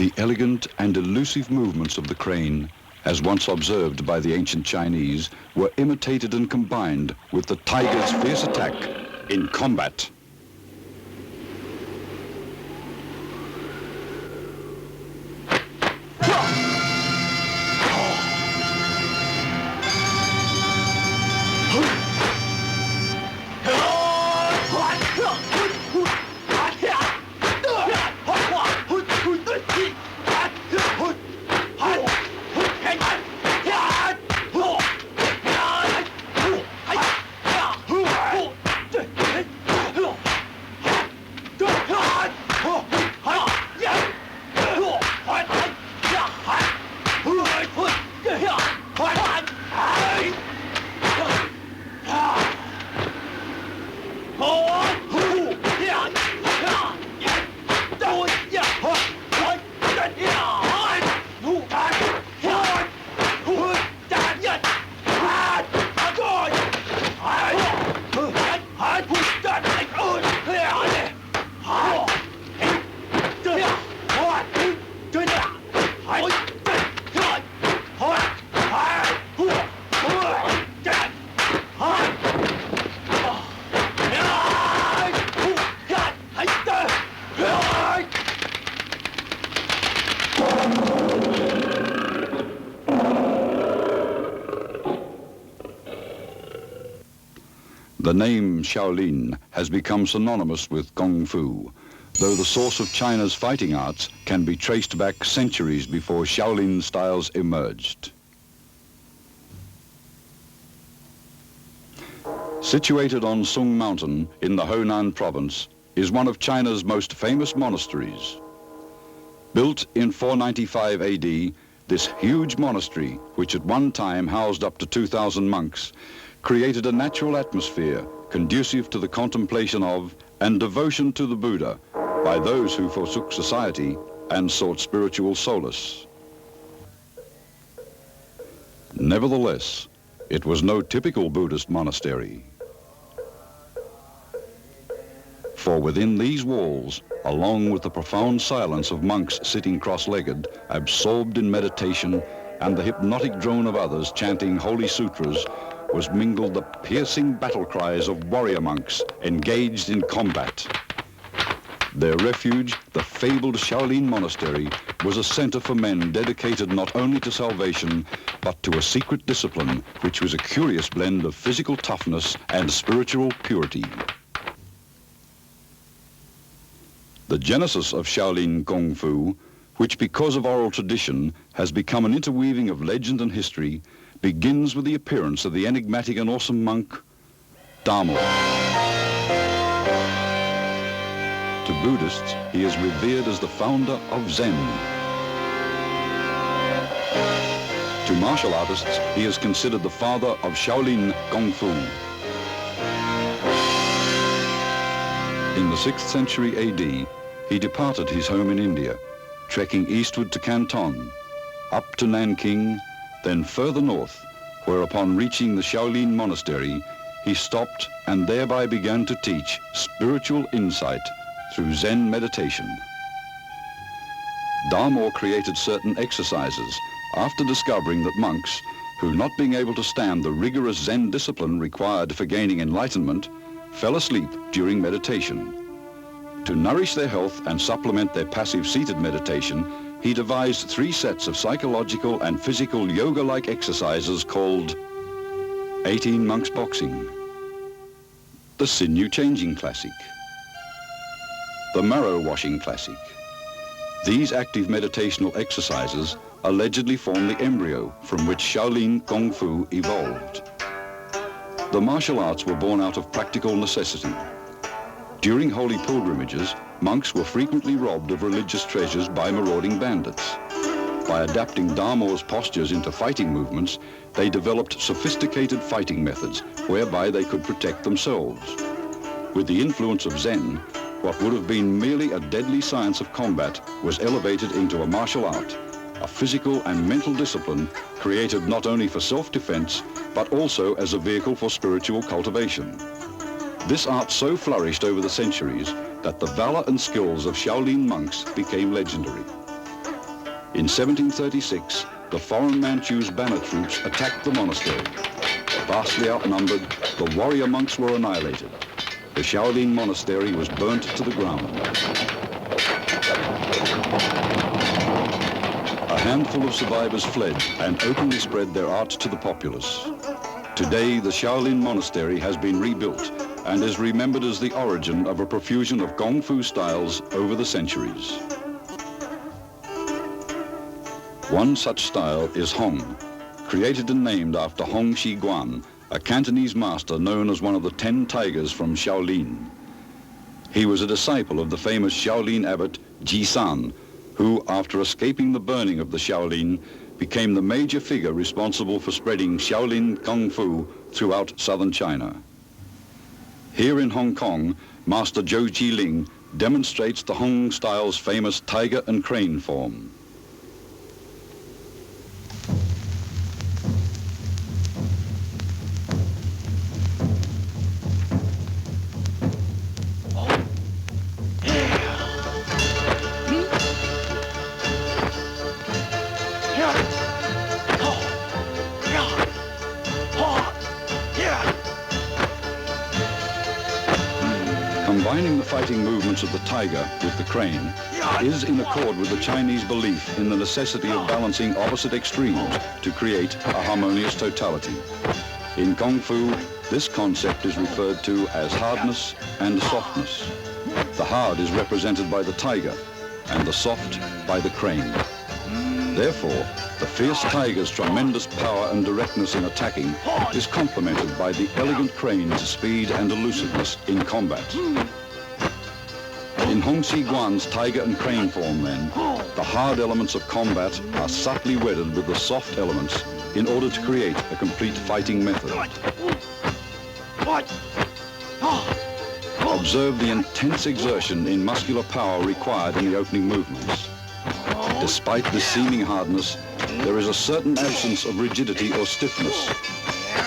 The elegant and elusive movements of the crane, as once observed by the ancient Chinese, were imitated and combined with the tiger's fierce attack in combat. The name Shaolin has become synonymous with Kung Fu, though the source of China's fighting arts can be traced back centuries before Shaolin styles emerged. Situated on Sung Mountain in the Honan province is one of China's most famous monasteries. Built in 495 AD, this huge monastery, which at one time housed up to 2,000 monks, created a natural atmosphere conducive to the contemplation of and devotion to the Buddha by those who forsook society and sought spiritual solace. Nevertheless, it was no typical Buddhist monastery. For within these walls, along with the profound silence of monks sitting cross-legged, absorbed in meditation, and the hypnotic drone of others chanting holy sutras, was mingled the piercing battle cries of warrior monks engaged in combat. Their refuge, the fabled Shaolin Monastery, was a center for men dedicated not only to salvation, but to a secret discipline which was a curious blend of physical toughness and spiritual purity. The genesis of Shaolin Kung Fu, which because of oral tradition has become an interweaving of legend and history, begins with the appearance of the enigmatic and awesome monk, Damo. To Buddhists, he is revered as the founder of Zen. To martial artists, he is considered the father of Shaolin Kung Fu. In the 6th century AD, he departed his home in India, trekking eastward to Canton, up to Nanking, then further north, where upon reaching the Shaolin Monastery, he stopped and thereby began to teach spiritual insight through Zen meditation. Damo created certain exercises after discovering that monks, who not being able to stand the rigorous Zen discipline required for gaining enlightenment, fell asleep during meditation. To nourish their health and supplement their passive seated meditation, he devised 3 sets of psychological and physical yoga-like exercises called 18 Monks Boxing, the Sinew Changing Classic, the Marrow Washing Classic. These active meditational exercises allegedly form the embryo from which Shaolin Kung Fu evolved. The martial arts were born out of practical necessity. During holy pilgrimages, monks were frequently robbed of religious treasures by marauding bandits. By adapting Damo's postures into fighting movements, they developed sophisticated fighting methods whereby they could protect themselves. With the influence of Zen, what would have been merely a deadly science of combat was elevated into a martial art, a physical and mental discipline created not only for self-defense, but also as a vehicle for spiritual cultivation. This art so flourished over the centuries that the valor and skills of Shaolin monks became legendary. In 1736, the foreign Manchus banner troops attacked the monastery. Vastly outnumbered, the warrior monks were annihilated. The Shaolin monastery was burnt to the ground. A handful of survivors fled and openly spread their art to the populace. Today, the Shaolin monastery has been rebuilt and is remembered as the origin of a profusion of Kung Fu styles over the centuries. One such style is Hong, created and named after Hong Shi Guan, a Cantonese master known as one of the 10 tigers from Shaolin. He was a disciple of the famous Shaolin abbot Ji San, who, after escaping the burning of the Shaolin, became the major figure responsible for spreading Shaolin Kung Fu throughout southern China. Here in Hong Kong, Master Chiu Chi Ling demonstrates the Hong style's famous tiger and crane form. Combining the fighting movements of the tiger with the crane is in accord with the Chinese belief in the necessity of balancing opposite extremes to create a harmonious totality. In Kung Fu, this concept is referred to as hardness and softness. The hard is represented by the tiger and the soft by the crane. Therefore, the fierce tiger's tremendous power and directness in attacking is complemented by the elegant crane's speed and elusiveness in combat. In Hong Shi Guan's tiger and crane form, then, the hard elements of combat are subtly wedded with the soft elements in order to create a complete fighting method. Observe the intense exertion in muscular power required in the opening movements. Despite this seeming hardness, there is a certain absence of rigidity or stiffness,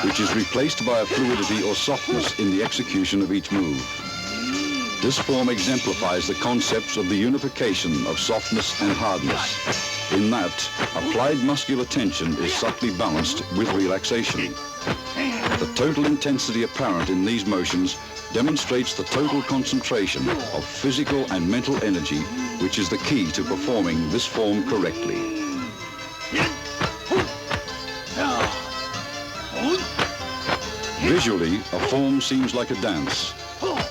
which is replaced by a fluidity or softness in the execution of each move. This form exemplifies the concepts of the unification of softness and hardness, in that applied muscular tension is subtly balanced with relaxation. The total intensity apparent in these motions demonstrates the total concentration of physical and mental energy, which is the key to performing this form correctly. Visually, a form seems like a dance.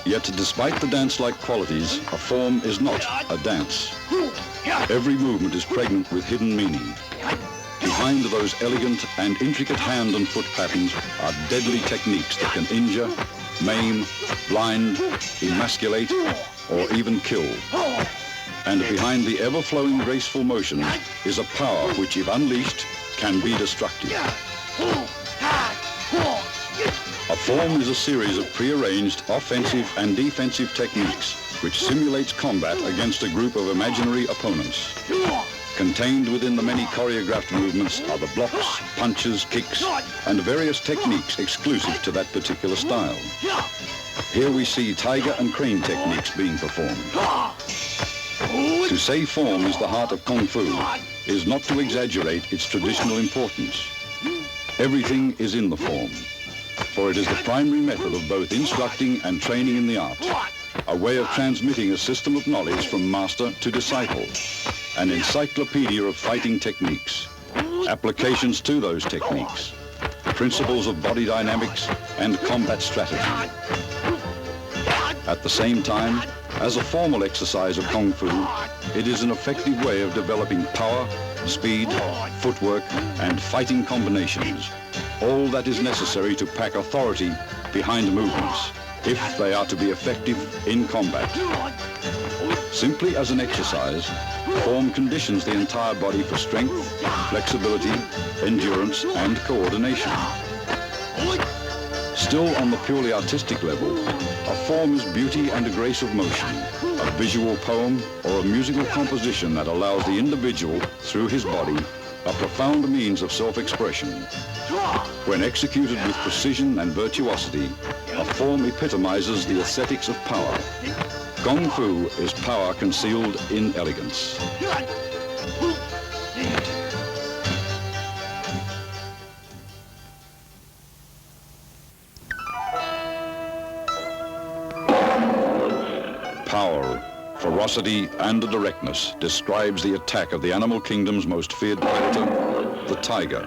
Yet, despite the dance-like qualities, a form is not a dance. Every movement is pregnant with hidden meaning. Behind those elegant and intricate hand and foot patterns are deadly techniques that can injure, maim, blind, emasculate, or even kill. And behind the ever-flowing graceful motions is a power which, if unleashed, can be destructive. A form is a series of prearranged offensive and defensive techniques which simulates combat against a group of imaginary opponents. Contained within the many choreographed movements are the blocks, punches, kicks, and various techniques exclusive to that particular style. Here we see tiger and crane techniques being performed. To say form is the heart of Kung Fu is not to exaggerate its traditional importance. Everything is in the form, for it is the primary method of both instructing and training in the art, a way of transmitting a system of knowledge from master to disciple, an encyclopedia of fighting techniques, applications to those techniques, principles of body dynamics and combat strategy. At the same time, as a formal exercise of Kung Fu, it is an effective way of developing power, speed, footwork, and fighting combinations, all that is necessary to pack authority behind movements, if they are to be effective in combat. Simply as an exercise, form conditions the entire body for strength, flexibility, endurance, and coordination. Still on the purely artistic level, a form is beauty and a grace of motion, a visual poem or a musical composition that allows the individual, through his body, a profound means of self-expression. When executed with precision and virtuosity, a form epitomizes the aesthetics of power. Kung Fu is power concealed in elegance. ferocity and directness describes the attack of the animal kingdom's most feared predator, the tiger,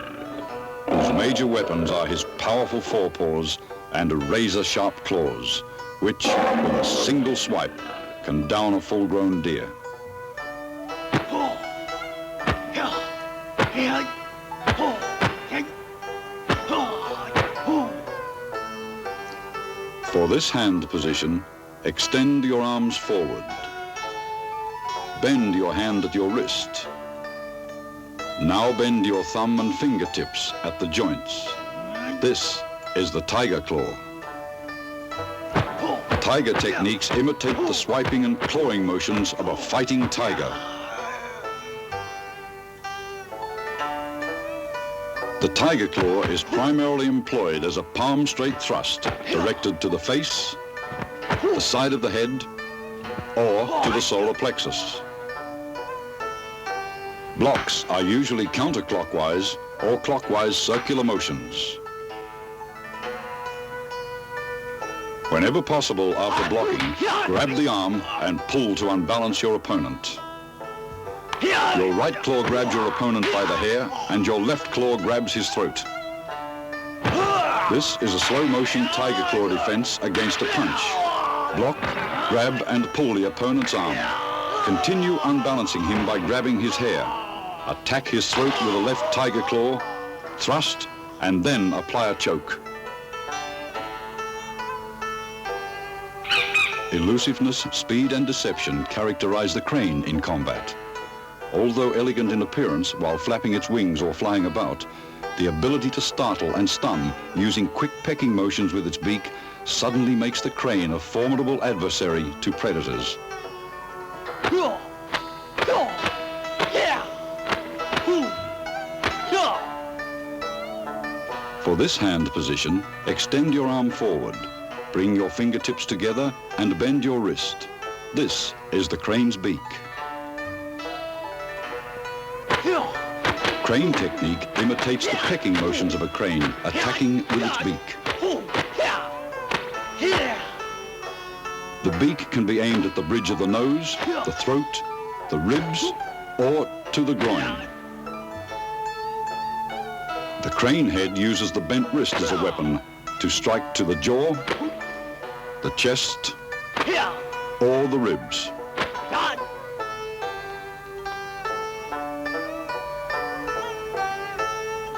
whose major weapons are his powerful forepaws and razor-sharp claws, which, with a single swipe, can down a full-grown deer. For this hand position, extend your arms forward. Bend your hand at your wrist. Now bend your thumb and fingertips at the joints. This is the tiger claw. Tiger techniques imitate the swiping and clawing motions of a fighting tiger. The tiger claw is primarily employed as a palm-straight thrust directed to the face, the side of the head, or to the solar plexus. Blocks are usually counterclockwise or clockwise circular motions. Whenever possible after blocking, grab the arm and pull to unbalance your opponent. Your right claw grabs your opponent by the hair and your left claw grabs his throat. This is a slow-motion tiger claw defense against a punch. Block, grab and pull the opponent's arm. Continue unbalancing him by grabbing his hair. Attack his throat with a left tiger claw, thrust, and then apply a choke. Elusiveness, speed, and deception characterize the crane in combat. Although elegant in appearance while flapping its wings or flying about, the ability to startle and stun using quick pecking motions with its beak suddenly makes the crane a formidable adversary to predators. For this hand position, extend your arm forward. Bring your fingertips together and bend your wrist. This is the crane's beak. Crane technique imitates the pecking motions of a crane, attacking with its beak. The beak can be aimed at the bridge of the nose, the throat, the ribs, or to the groin. The crane head uses the bent wrist as a weapon to strike to the jaw, the chest, or the ribs.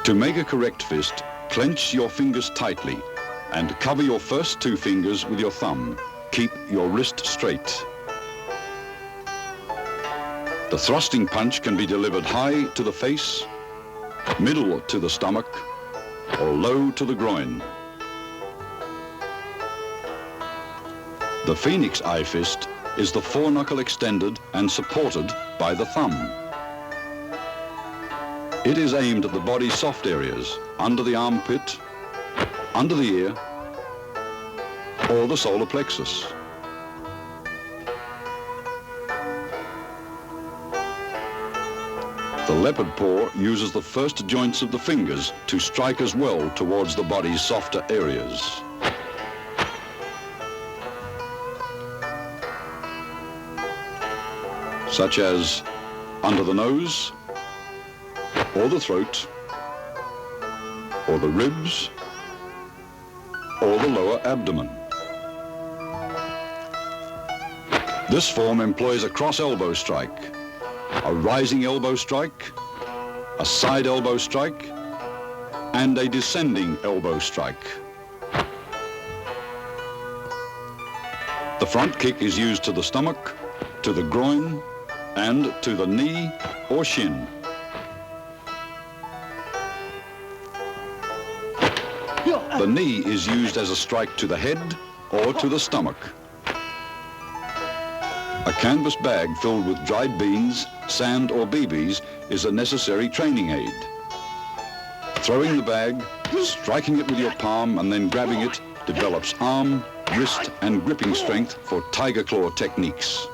To make a correct fist, clench your fingers tightly and cover your first two fingers with your thumb. Keep your wrist straight. The thrusting punch can be delivered high to the face, middle to the stomach, or low to the groin. The Phoenix eye fist is the foreknuckle extended and supported by the thumb. It is aimed at the body's soft areas, under the armpit, under the ear, or the solar plexus. The leopard paw uses the first joints of the fingers to strike as well towards the body's softer areas. Such as under the nose, or the throat, or the ribs, or the lower abdomen. This form employs a cross elbow strike, a rising elbow strike, a side elbow strike, and a descending elbow strike. The front kick is used to the stomach, to the groin, and to the knee or shin. The knee is used as a strike to the head or to the stomach. A canvas bag filled with dried beans, sand or BBs is a necessary training aid. Throwing the bag, striking it with your palm and then grabbing it develops arm, wrist and gripping strength for tiger claw techniques.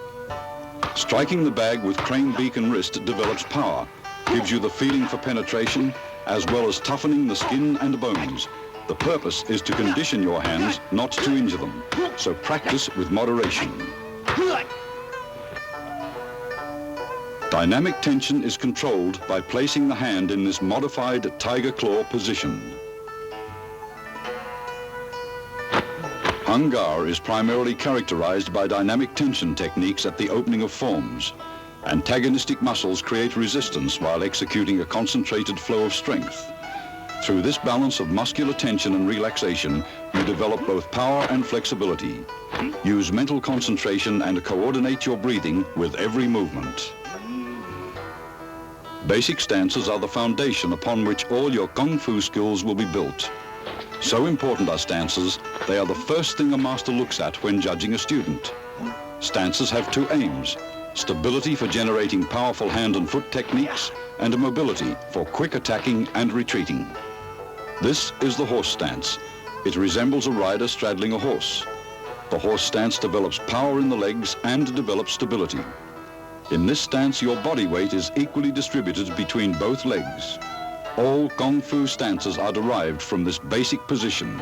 Striking the bag with crane beak and wrist develops power, gives you the feeling for penetration as well as toughening the skin and bones. The purpose is to condition your hands not to injure them, so practice with moderation. Dynamic tension is controlled by placing the hand in this modified tiger claw position. Hung Gar is primarily characterized by dynamic tension techniques at the opening of forms. Antagonistic muscles create resistance while executing a concentrated flow of strength. Through this balance of muscular tension and relaxation, you develop both power and flexibility. Use mental concentration and coordinate your breathing with every movement. Basic stances are the foundation upon which all your Kung Fu skills will be built. So important are stances, they are the first thing a master looks at when judging a student. Stances have two aims: stability for generating powerful hand and foot techniques, and mobility for quick attacking and retreating. This is the horse stance. It resembles a rider straddling a horse. The horse stance develops power in the legs and develops stability. In this stance, your body weight is equally distributed between both legs. All Kung Fu stances are derived from this basic position.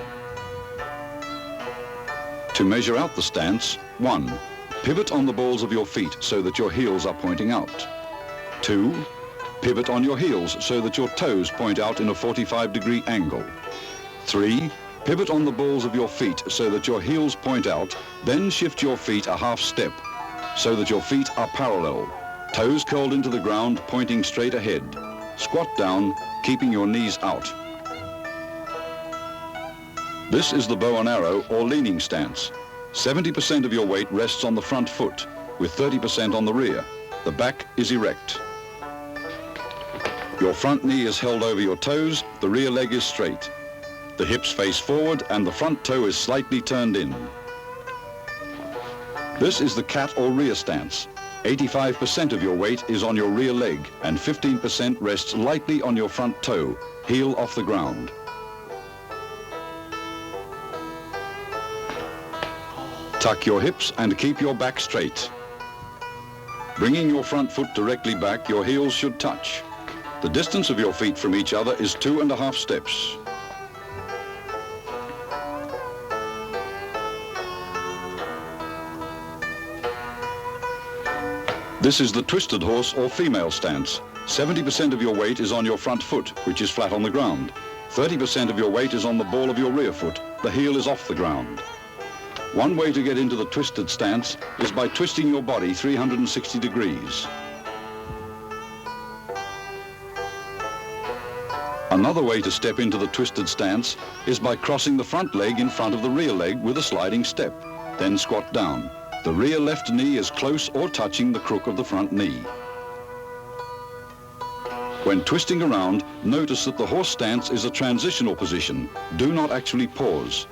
To measure out the stance, 1. Pivot on the balls of your feet so that your heels are pointing out. 2. Pivot on your heels so that your toes point out in a 45-degree angle. 3. Pivot on the balls of your feet so that your heels point out, then shift your feet a half step so that your feet are parallel. Toes curled into the ground, pointing straight ahead. Squat down, keeping your knees out. This is the bow and arrow or leaning stance. 70% of your weight rests on the front foot, with 30% on the rear. The back is erect. Your front knee is held over your toes, the rear leg is straight. The hips face forward and the front toe is slightly turned in. This is the cat or rear stance. 85% of your weight is on your rear leg and 15% rests lightly on your front toe, heel off the ground. Tuck your hips and keep your back straight. Bringing your front foot directly back, your heels should touch. The distance of your feet from each other is 2.5 steps. This is the twisted horse or female stance. 70% of your weight is on your front foot, which is flat on the ground. 30% of your weight is on the ball of your rear foot. The heel is off the ground. One way to get into the twisted stance is by twisting your body 360 degrees. Another way to step into the twisted stance is by crossing the front leg in front of the rear leg with a sliding step, then squat down. The rear left knee is close or touching the crook of the front knee. When twisting around, notice that the horse stance is a transitional position. Do not actually pause.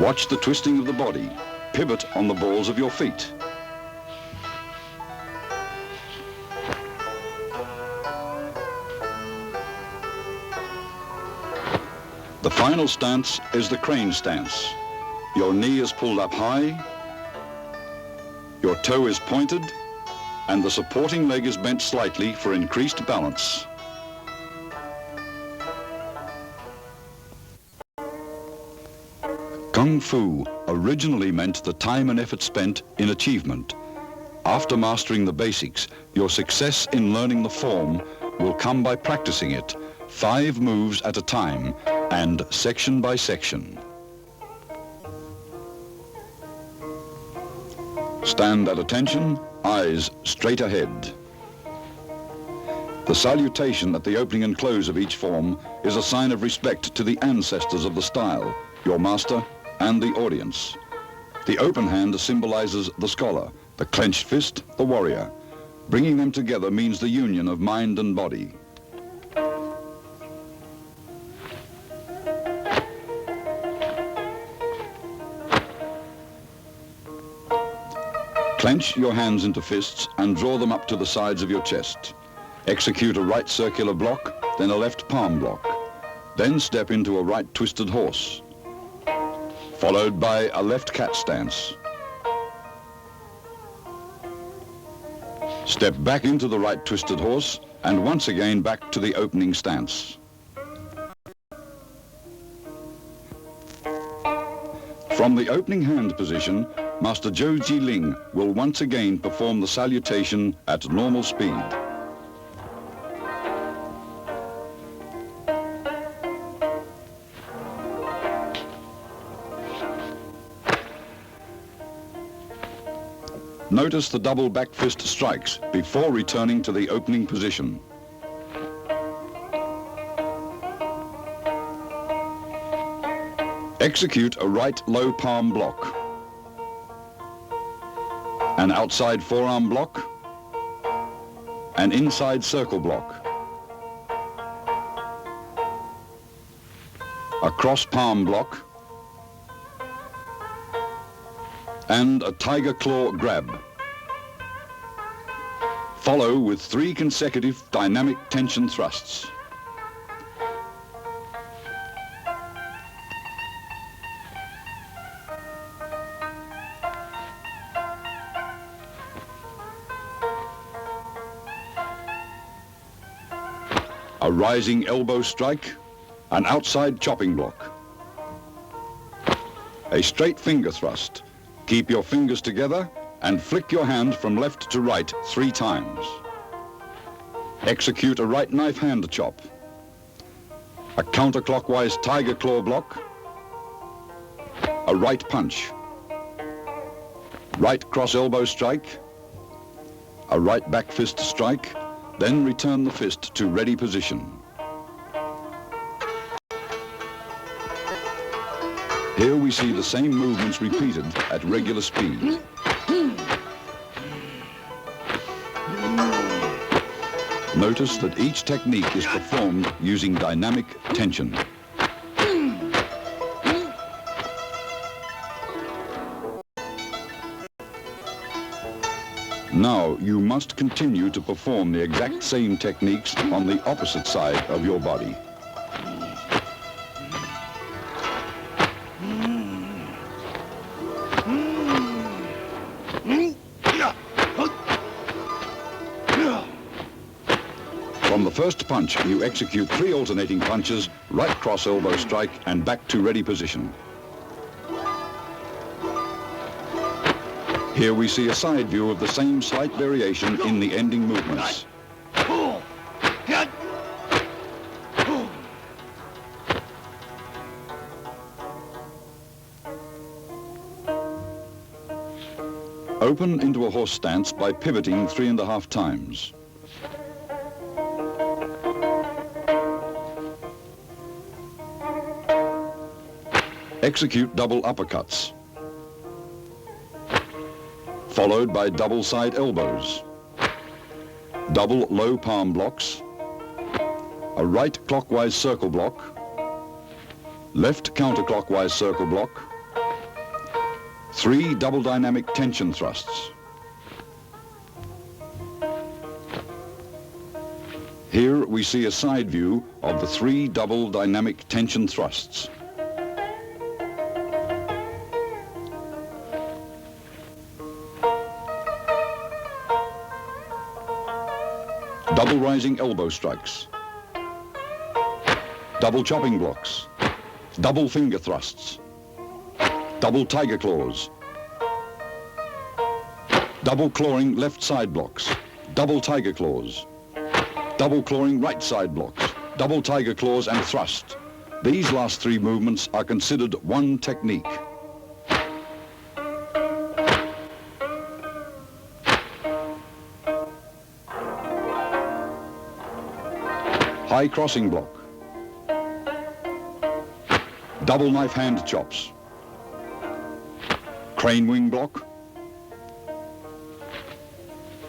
Watch the twisting of the body. Pivot on the balls of your feet. The final stance is the crane stance. Your knee is pulled up high, your toe is pointed, and the supporting leg is bent slightly for increased balance. Kung Fu originally meant the time and effort spent in achievement. After mastering the basics, your success in learning the form will come by practicing it, 5 moves at a time and section by section. Stand at attention, eyes straight ahead. The salutation at the opening and close of each form is a sign of respect to the ancestors of the style, your master and the audience. The open hand symbolizes the scholar, the clenched fist, the warrior. Bringing them together means the union of mind and body. Clench your hands into fists and draw them up to the sides of your chest. Execute a right circular block, then a left palm block. Then step into a right twisted horse, followed by a left cat stance. Step back into the right twisted horse and once again back to the opening stance. From the opening hand position, Master Chiu Chi Ling will once again perform the salutation at normal speed. Notice the double back fist strikes before returning to the opening position. Execute a right low palm block, an outside forearm block, an inside circle block, a cross palm block, and a tiger claw grab. Follow with 3 consecutive dynamic tension thrusts. A rising elbow strike, an outside chopping block. A straight finger thrust. Keep your fingers together and flick your hand from left to right 3 times. Execute a right knife hand chop. A counterclockwise tiger claw block. A right punch. Right cross elbow strike. A right back fist strike. Then return the fist to ready position. Here we see the same movements repeated at regular speed. Notice that each technique is performed using dynamic tension. Now you must continue to perform the exact same techniques on the opposite side of your body. From the first punch, you execute 3 alternating punches, right cross elbow strike, and back to ready position. Here we see a side view of the same slight variation in the ending movements. Open into a horse stance by pivoting 3.5 times. Execute double uppercuts, followed by double side elbows, double low palm blocks, a right clockwise circle block, left counterclockwise circle block, 3 double dynamic tension thrusts. Here we see a side view of the 3 double dynamic tension thrusts. Double rising elbow strikes, double chopping blocks, double finger thrusts, double tiger claws, double clawing left side blocks, double tiger claws, double clawing right side blocks, double tiger claws and thrust. These last 3 movements are considered one technique. High crossing block, double knife hand chops, crane wing block,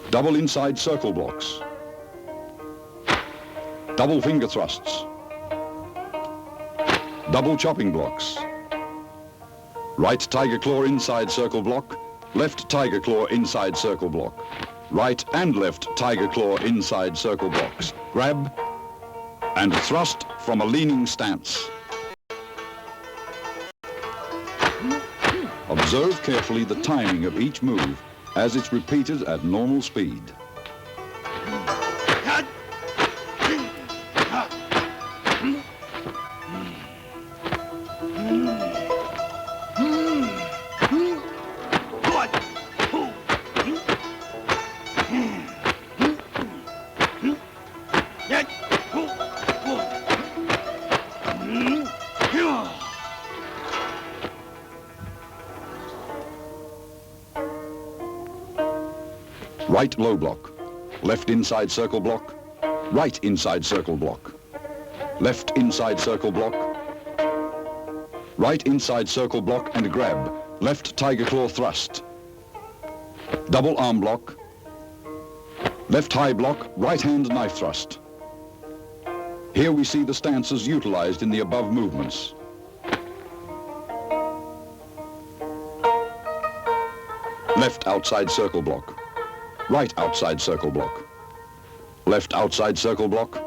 double inside circle blocks, double finger thrusts, double chopping blocks, right tiger claw inside circle block, left tiger claw inside circle block, right and left tiger claw inside circle blocks, grab and thrust from a leaning stance. Observe carefully the timing of each move as it's repeated at normal speed. Right low block. Left inside circle block. Right inside circle block. Left inside circle block. Right inside circle block and grab. Left tiger claw thrust. Double arm block. Left high block, right hand knife thrust. Here we see the stances utilized in the above movements. Left outside circle block. Right outside circle block. Left outside circle block.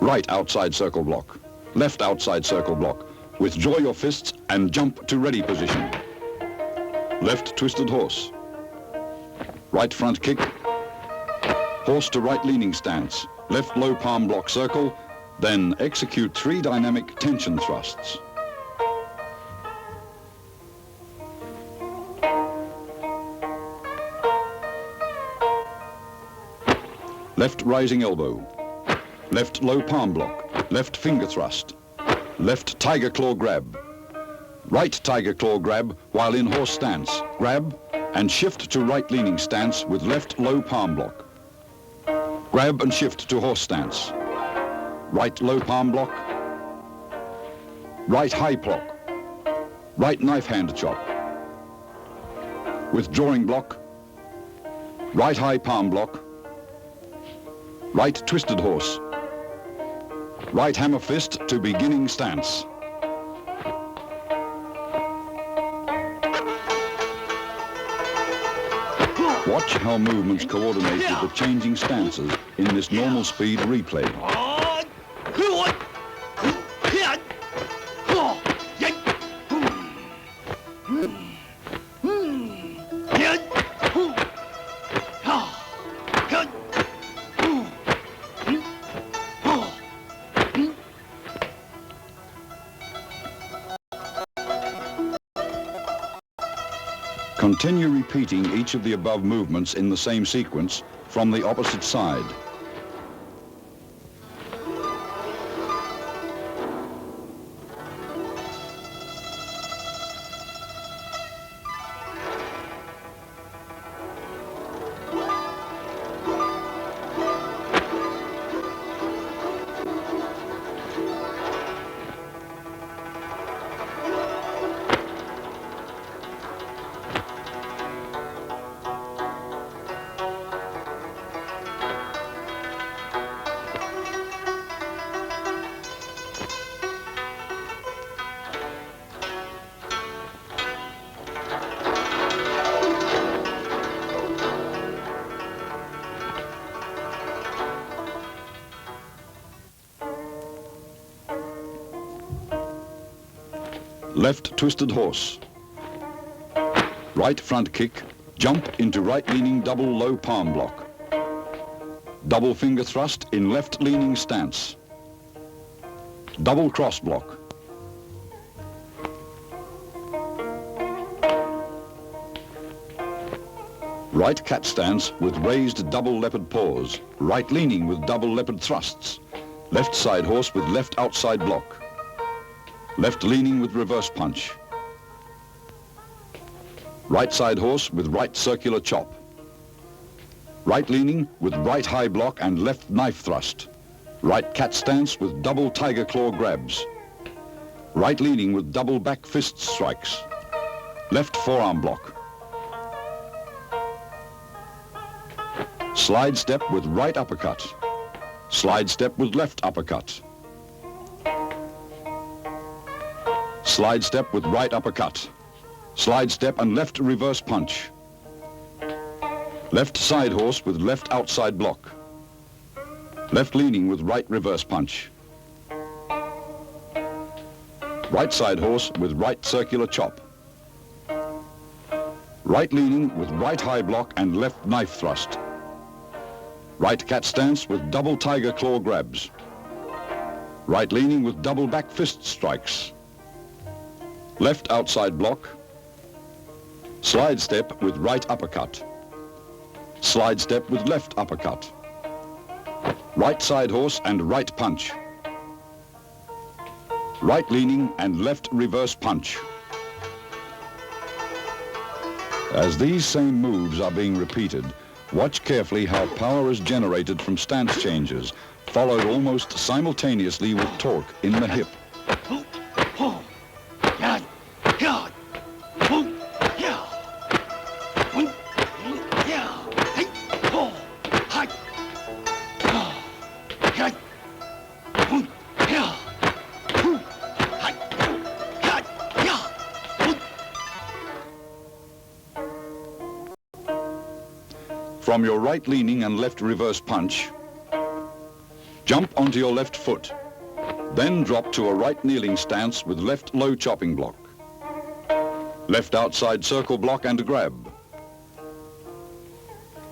Right outside circle block. Left outside circle block. Withdraw your fists and jump to ready position. Left twisted horse. Right front kick. Horse to right leaning stance. Left low palm block circle. Then execute 3 dynamic tension thrusts. Left rising elbow. Left low palm block. Left finger thrust. Left tiger claw grab. Right tiger claw grab while in horse stance. Grab and shift to right leaning stance with left low palm block. Grab and shift to horse stance. Right low palm block. Right high block. Right knife hand chop. Withdrawing block. Right high palm block. Right twisted horse. Right hammer fist to beginning stance. Watch how movements coordinate with the changing stances in this normal speed replay. Continue repeating each of the above movements in the same sequence from the opposite side. Left twisted horse. Right front kick, jump into right leaning double low palm block. Double finger thrust in left leaning stance. Double cross block. Right cat stance with raised double leopard paws. Right leaning with double leopard thrusts. Left side horse with left outside block. Left leaning with reverse punch. Right side horse with right circular chop. Right leaning with right high block and left knife thrust. Right cat stance with double tiger claw grabs. Right leaning with double back fist strikes. Left forearm block. Slide step with right uppercut. Slide step with left uppercut. Slide step with right uppercut. Slide step and left reverse punch. Left side horse with left outside block. Left leaning with right reverse punch. Right side horse with right circular chop. Right leaning with right high block and left knife thrust. Right cat stance with double tiger claw grabs. Right leaning with double back fist strikes. Left outside block. Slide step with right uppercut. Slide step with left uppercut. Right side horse and right punch. Right leaning and left reverse punch. As these same moves are being repeated, watch carefully how power is generated from stance changes, followed almost simultaneously with torque in the hip. From your right leaning and left reverse punch, jump onto your left foot, then drop to a right kneeling stance with left low chopping block, left outside circle block and grab,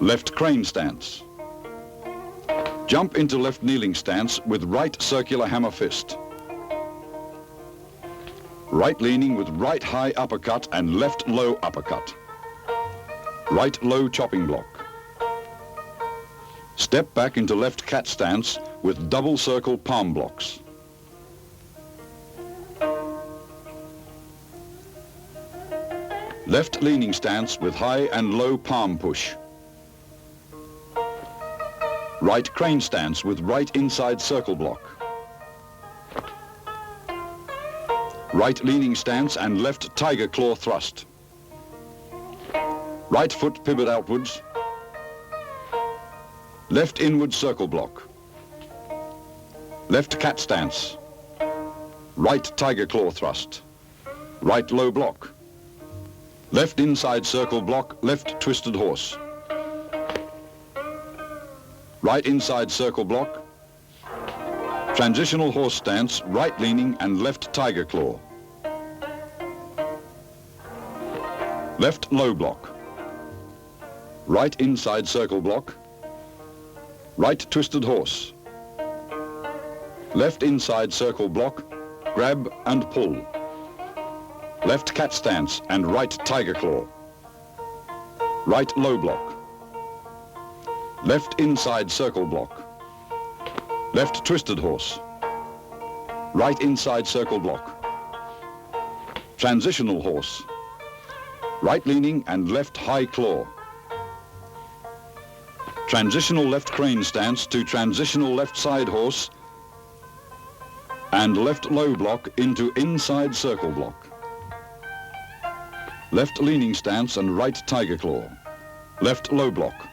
left crane stance, jump into left kneeling stance with right circular hammer fist, right leaning with right high uppercut and left low uppercut, right low chopping block. Step back into left cat stance with double circle palm blocks. Left leaning stance with high and low palm push. Right crane stance with right inside circle block. Right leaning stance and left tiger claw thrust. Right foot pivot outwards. Left inward circle block. Left cat stance. Right tiger claw thrust. Right low block. Left inside circle block, left twisted horse. Right inside circle block. Transitional horse stance, right leaning and left tiger claw. Left low block. Right inside circle block. Right twisted horse. Left inside circle block, grab and pull. Left cat stance and right tiger claw. Right low block. Left inside circle block. Left twisted horse. Right inside circle block. Transitional horse. Right leaning and left high claw. Transitional left crane stance to transitional left side horse and left low block into inside circle block. Left leaning stance and right tiger claw. Left low block.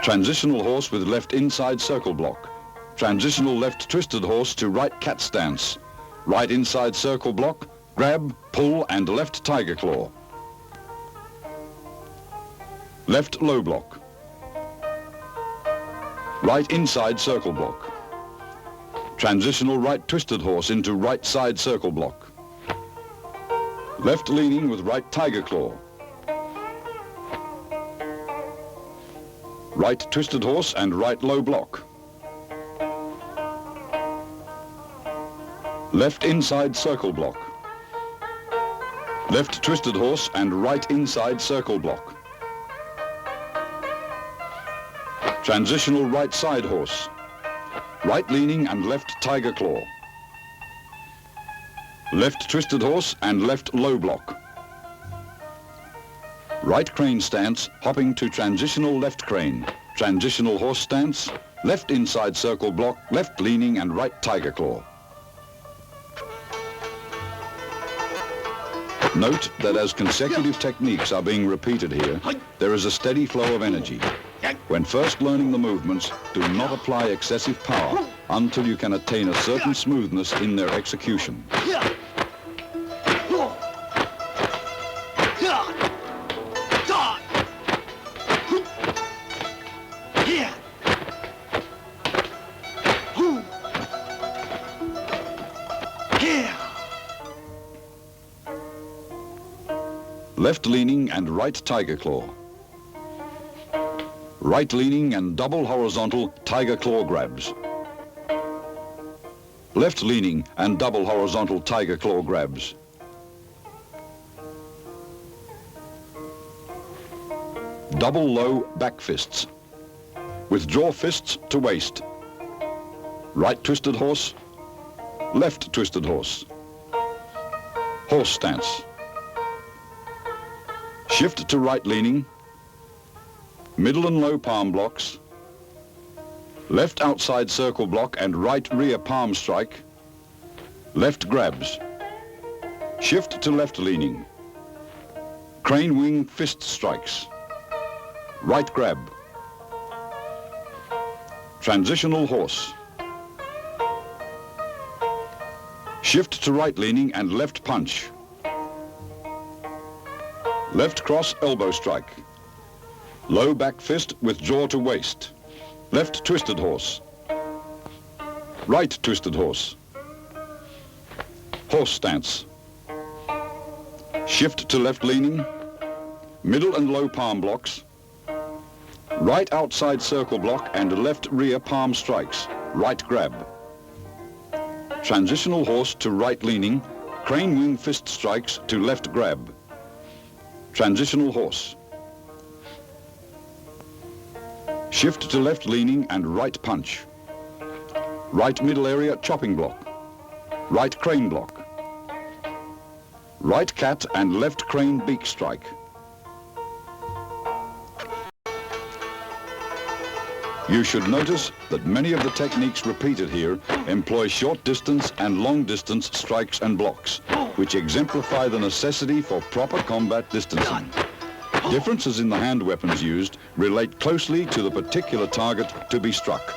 Transitional horse with left inside circle block. Transitional left twisted horse to right cat stance. Right inside circle block, grab, pull and left tiger claw. Left low block. Right inside circle block. Transitional right twisted horse into right side circle block. Left leaning with right tiger claw. Right twisted horse and right low block. Left inside circle block. Left twisted horse and right inside circle block. Transitional right side horse. Right leaning and left tiger claw. Left twisted horse and left low block. Right crane stance, hopping to transitional left crane. Transitional horse stance, left inside circle block, left leaning and right tiger claw. Note that as consecutive techniques are being repeated here, there is a steady flow of energy. When first learning the movements, do not apply excessive power until you can attain a certain smoothness in their execution. Left leaning and right tiger claw. Right leaning and double horizontal tiger claw grabs. Left leaning and double horizontal tiger claw grabs. Double low back fists. Withdraw fists to waist. Right twisted horse. Left twisted horse. Horse stance. Shift to right leaning, middle and low palm blocks, left outside circle block and right rear palm strike, left grabs, shift to left leaning, crane wing fist strikes, right grab, transitional horse, shift to right leaning and left punch, left cross elbow strike, low back fist with jaw to waist, left twisted horse, right twisted horse, horse stance, shift to left leaning, middle and low palm blocks, right outside circle block and left rear palm strikes, right grab, transitional horse to right leaning, crane wing fist strikes to left grab, transitional horse, shift to left leaning and right punch, right middle area chopping block, right crane block, right cat and left crane beak strike. You should notice that many of the techniques repeated here employ short distance and long distance strikes and blocks, which exemplify the necessity for proper combat distancing. Differences in the hand weapons used relate closely to the particular target to be struck.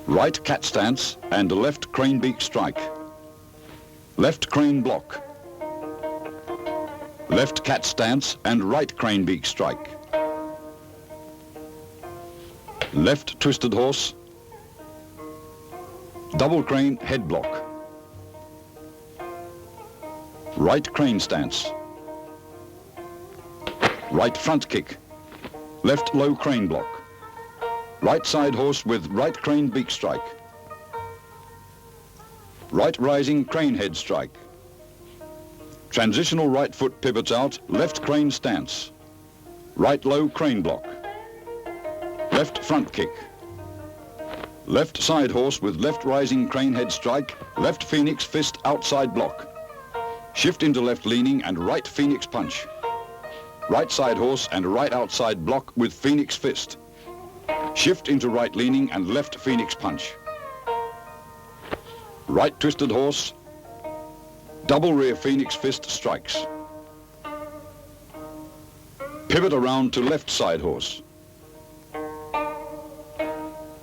Right cat stance and left crane beak strike. Left crane block. Left cat stance and right crane beak strike. Left twisted horse. Double crane head block. Right crane stance. Right front kick. Left low crane block. Right side horse with right crane beak strike. Right rising crane head strike. Transitional right foot pivots out, left crane stance. Right low crane block. Left front kick. Left side horse with left rising crane head strike, left phoenix fist outside block. Shift into left leaning and right phoenix punch. Right side horse and right outside block with phoenix fist. Shift into right leaning and left phoenix punch. Right twisted horse, double rear phoenix fist strikes. Pivot around to left side horse.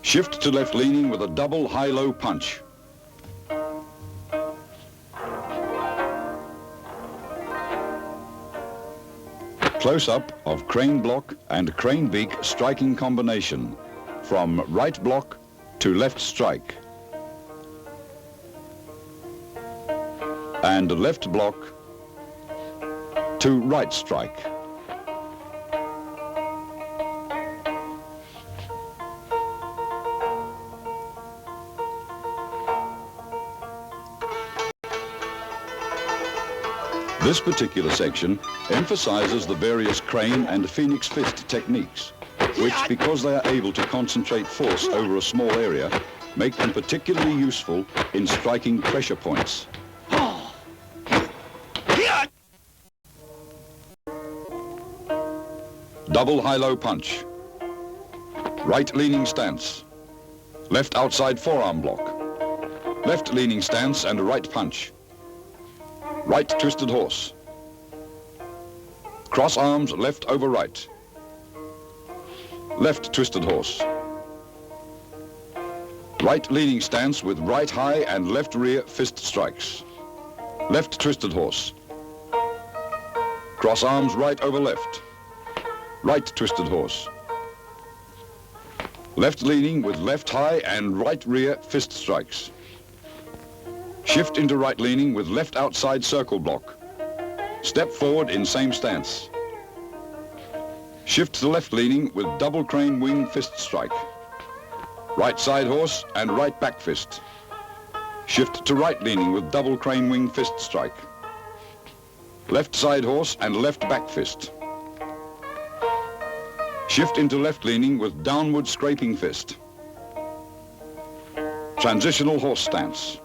Shift to left leaning with a double high-low punch. Close-up of crane block and crane beak striking combination from right block to left strike and left block to right strike. This particular section emphasizes the various crane and phoenix fist techniques, which, because they are able to concentrate force over a small area, make them particularly useful in striking pressure points. Double high-low punch. Right leaning stance. Left outside forearm block. Left leaning stance and right punch. Right twisted horse. Cross arms left over right. Left twisted horse. Right leaning stance with right high and left rear fist strikes. Left twisted horse. Cross arms right over left. Right twisted horse. Left leaning with left high and right rear fist strikes. Shift into right leaning with left outside circle block. Step forward in same stance. Shift to left leaning with double crane wing fist strike. Right side horse and right back fist. Shift to right leaning with double crane wing fist strike. Left side horse and left back fist. Shift into left leaning with downward scraping fist. Transitional horse stance.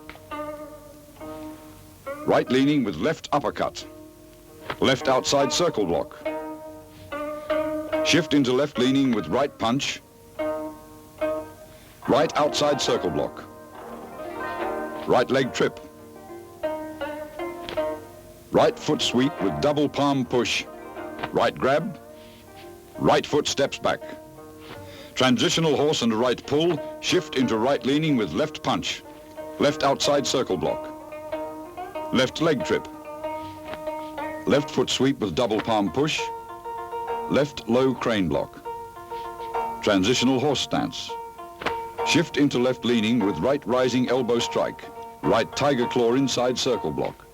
Right leaning with left uppercut. Left outside circle block. Shift into left leaning with right punch. Right outside circle block. Right leg trip. Right foot sweep with double palm push. Right grab. Right foot steps back. Transitional horse and right pull. Shift into right leaning with left punch. Left outside circle block. Left leg trip. Left foot sweep with double palm push. Left low crane block. Transitional horse stance. Shift into left leaning with right rising elbow strike. Right tiger claw inside circle block.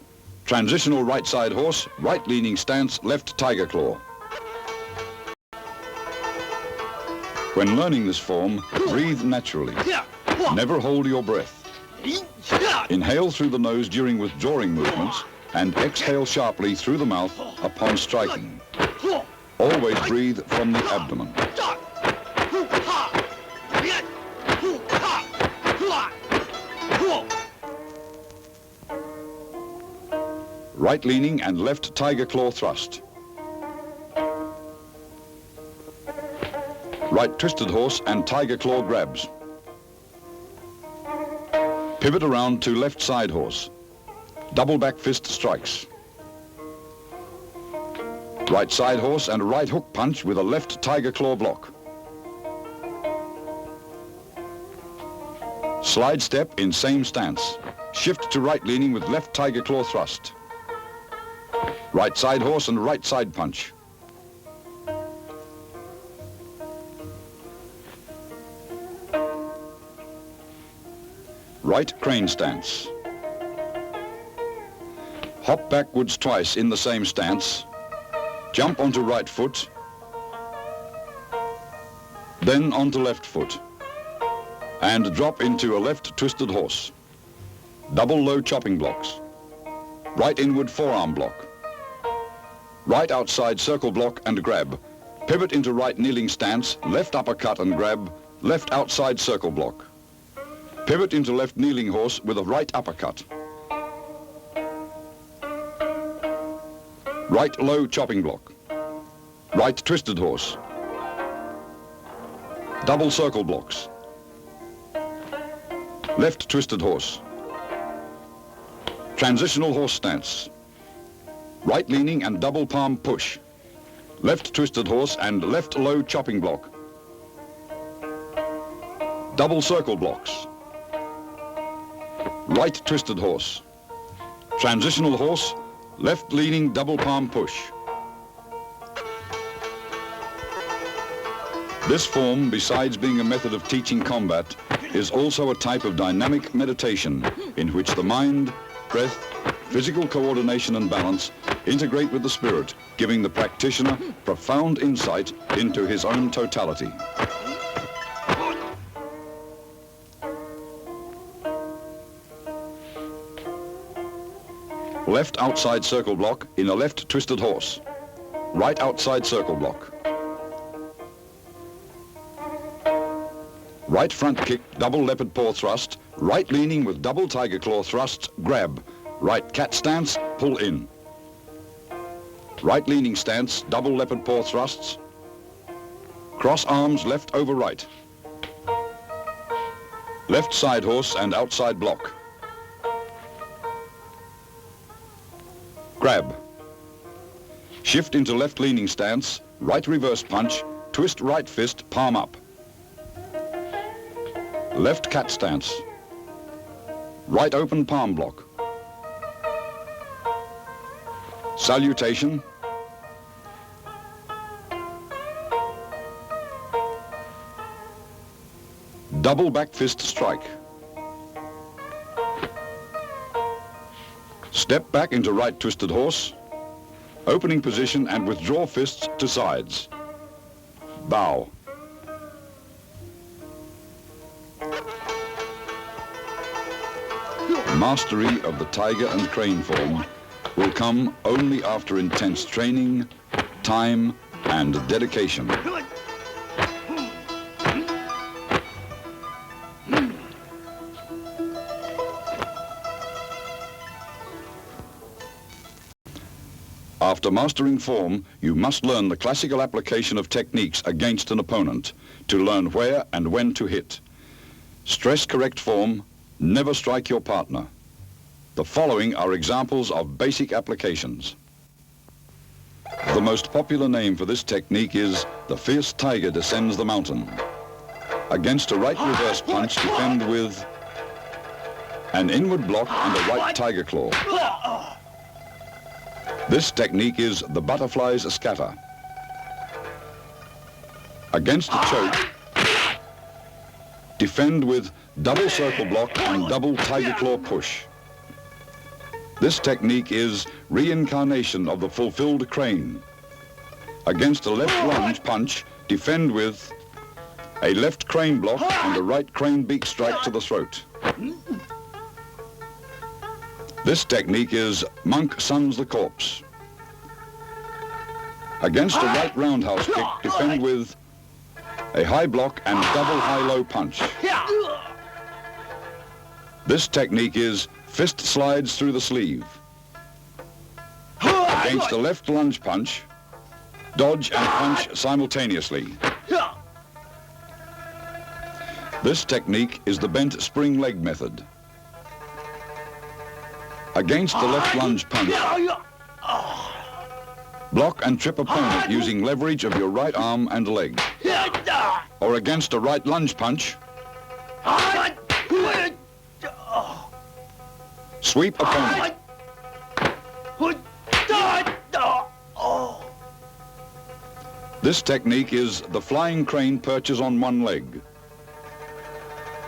Transitional right side horse, right leaning stance, left tiger claw. When learning this form, breathe naturally. Never hold your breath. Inhale through the nose during withdrawing movements and exhale sharply through the mouth upon striking. Always breathe from the abdomen. Right leaning and left tiger claw thrust. Right twisted horse and tiger claw grabs. Pivot around to left side horse. Double back fist strikes. Right side horse and right hook punch with a left tiger claw block. Slide step in same stance. Shift to right leaning with left tiger claw thrust. Right side horse and right side punch. Right crane stance. Hop backwards twice in the same stance. Jump onto right foot. Then onto left foot. And drop into a left twisted horse. Double low chopping blocks. Right inward forearm block. Right outside circle block and grab. Pivot into right kneeling stance, left uppercut and grab, left outside circle block. Pivot into left kneeling horse with a right uppercut. Right low chopping block. Right twisted horse. Double circle blocks. Left twisted horse. Transitional horse stance. Right leaning and double palm push. Left twisted horse and left low chopping block. Double circle blocks. Right twisted horse. Transitional horse, left leaning double palm push. This form, besides being a method of teaching combat, is also a type of dynamic meditation in which the mind, breath, physical coordination and balance integrate with the spirit, giving the practitioner profound insight into his own totality. Left outside circle block in a left twisted horse. Right outside circle block. Right front kick, double leopard paw thrust, right leaning with double tiger claw thrust, grab. Right cat stance, pull in. Right leaning stance, double leopard paw thrusts. Cross arms left over right. Left side horse and outside block. Grab. Shift into left leaning stance, right reverse punch, twist right fist, palm up. Left cat stance. Right open palm block. Salutation. Double back fist strike. Step back into right twisted horse. Opening position and withdraw fists to sides. Bow. Mastery of the tiger and crane form will come only after intense training, time, and dedication. After mastering form, you must learn the classical application of techniques against an opponent to learn where and when to hit. Stress correct form, never strike your partner. The following are examples of basic applications. The most popular name for this technique is the fierce tiger descends the mountain. Against a right reverse punch, defend with an inward block and a right tiger claw. This technique is the butterfly's scatter. Against a choke, defend with double circle block and double tiger claw push. This technique is reincarnation of the fulfilled crane. Against a left lunge punch, defend with a left crane block and a right crane beak strike to the throat. This technique is monk suns the corpse. Against a right roundhouse kick, defend with a high block and double high-low punch. This technique is fist slides through the sleeve. Against a left lunge punch, dodge and punch simultaneously. This technique is the bent spring leg method. Against the left lunge punch, block and trip opponent using leverage of your right arm and leg. Or against a right lunge punch, sweep opponent. This technique is the flying crane perches on one leg.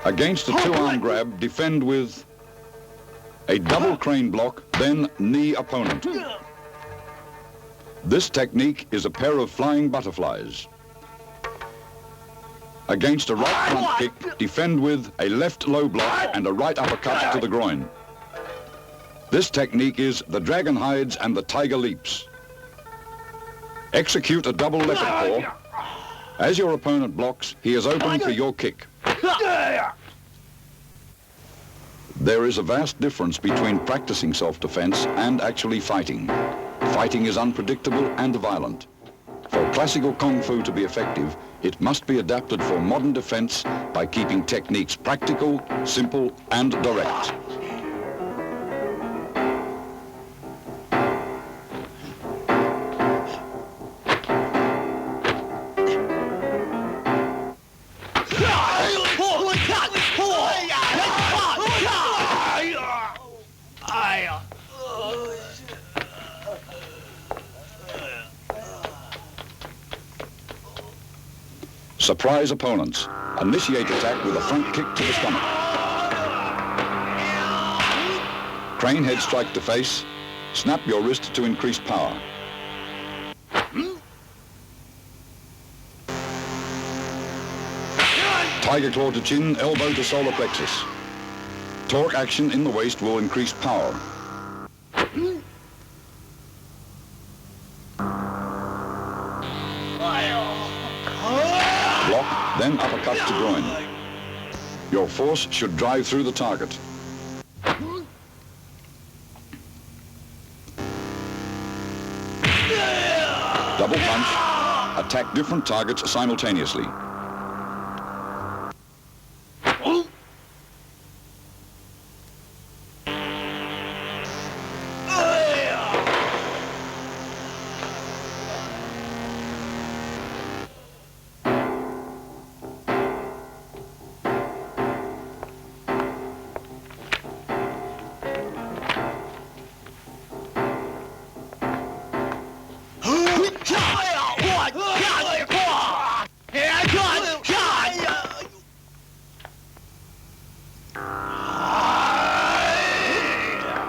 Against a two-arm grab, defend with a double crane block, then knee opponent. This technique is a pair of flying butterflies. Against a right front kick, defend with a left low block and a right uppercut to the groin. This technique is the dragon hides and the tiger leaps. Execute a double leopard paw. As your opponent blocks, he is open for your kick. There is a vast difference between practicing self-defense and actually fighting. Fighting is unpredictable and violent. For classical Kung Fu to be effective, it must be adapted for modern defense by keeping techniques practical, simple, and direct. Surprise opponents. Initiate attack with a front kick to the stomach. Crane head strike to face. Snap your wrist to increase power. Tiger claw to chin, elbow to solar plexus. Torque action in the waist will increase power. Block, then uppercut to groin. Your force should drive through the target. Double punch. Attack different targets simultaneously.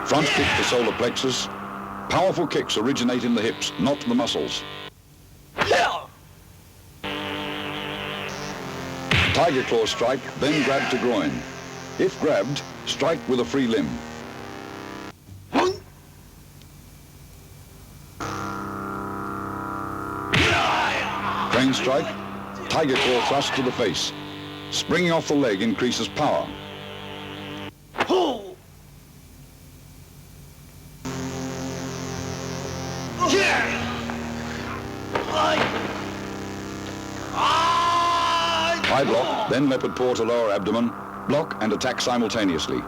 Front kick to solar plexus. Powerful kicks originate in the hips, not the muscles. Tiger claw strike, then grab to groin. If grabbed, strike with a free limb. Crane strike, tiger claw thrust to the face. Springing off the leg increases power. High block, then leopard paw to lower abdomen, block and attack simultaneously.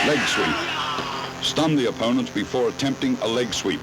Leg sweep. Stun the opponent before attempting a leg sweep.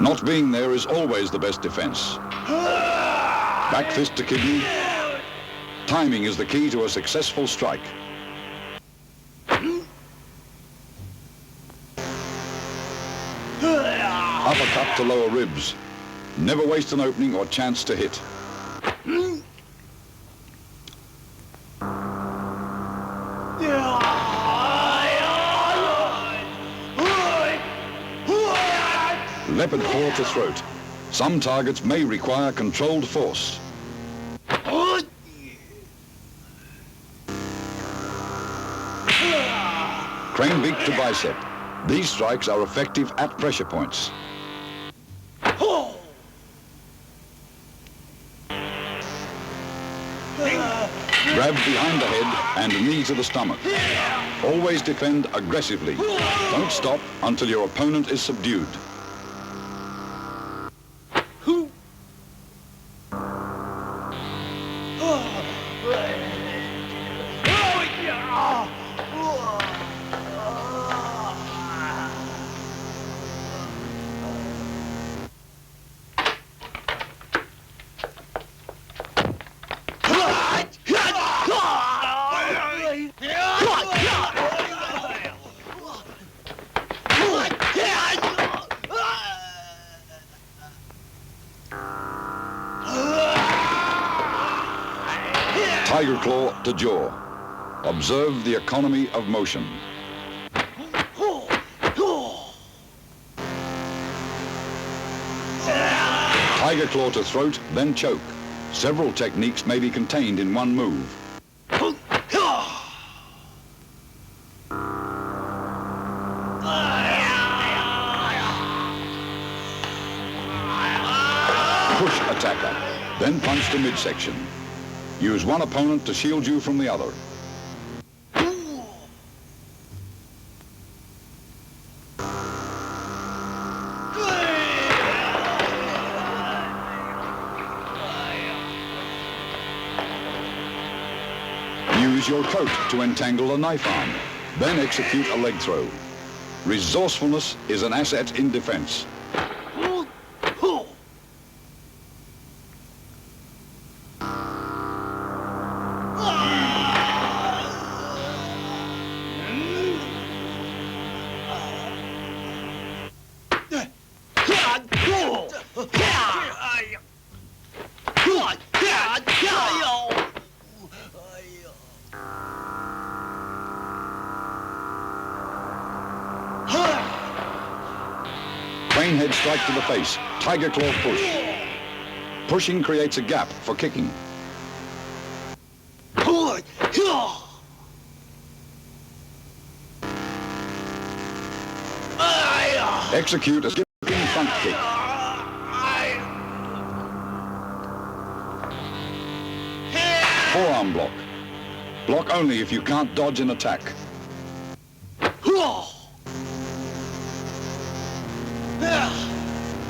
Not being there is always the best defense. Back fist to kidney. Timing is the key to a successful strike. Uppercut to lower ribs. Never waste an opening or chance to hit. Leopard paw to throat. Some targets may require controlled force. Crane beak to bicep. These strikes are effective at pressure points. Grab behind the head and knee to the stomach. Always defend aggressively. Don't stop until your opponent is subdued. Tiger claw to jaw. Observe the economy of motion. Tiger claw to throat, then choke. Several techniques may be contained in one move. Push attacker, then punch to midsection. Use one opponent to shield you from the other. Use your coat to entangle a knife arm, then execute a leg throw. Resourcefulness is an asset in defense. Crane head strike to the face. Tiger claw push. Pushing creates a gap for kicking. Execute a skipping front kick. Forearm block. Block only if you can't dodge an attack.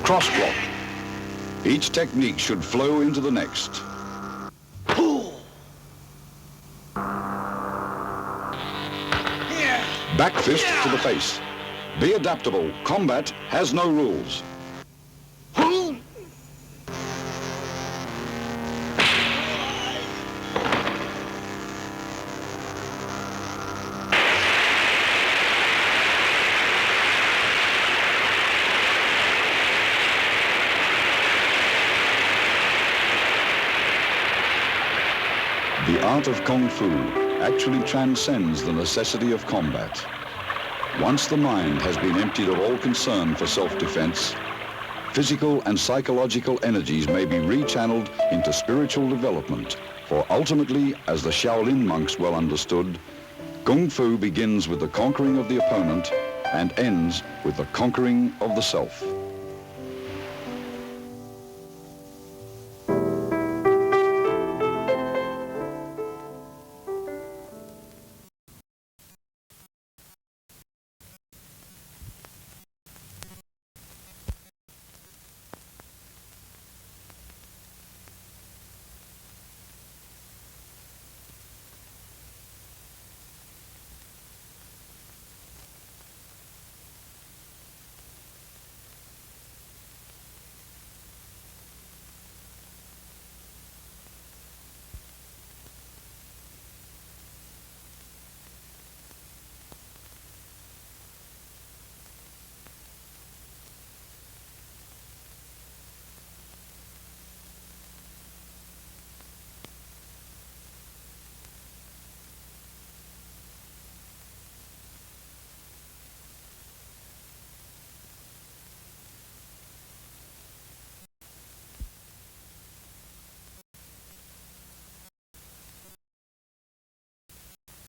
Cross block. Each technique should flow into the next. Back fist to the face. Be adaptable. Combat has no rules. The art of Kung Fu actually transcends the necessity of combat. Once the mind has been emptied of all concern for self-defense, physical and psychological energies may be rechanneled into spiritual development, for ultimately, as the Shaolin monks well understood, Kung Fu begins with the conquering of the opponent and ends with the conquering of the self.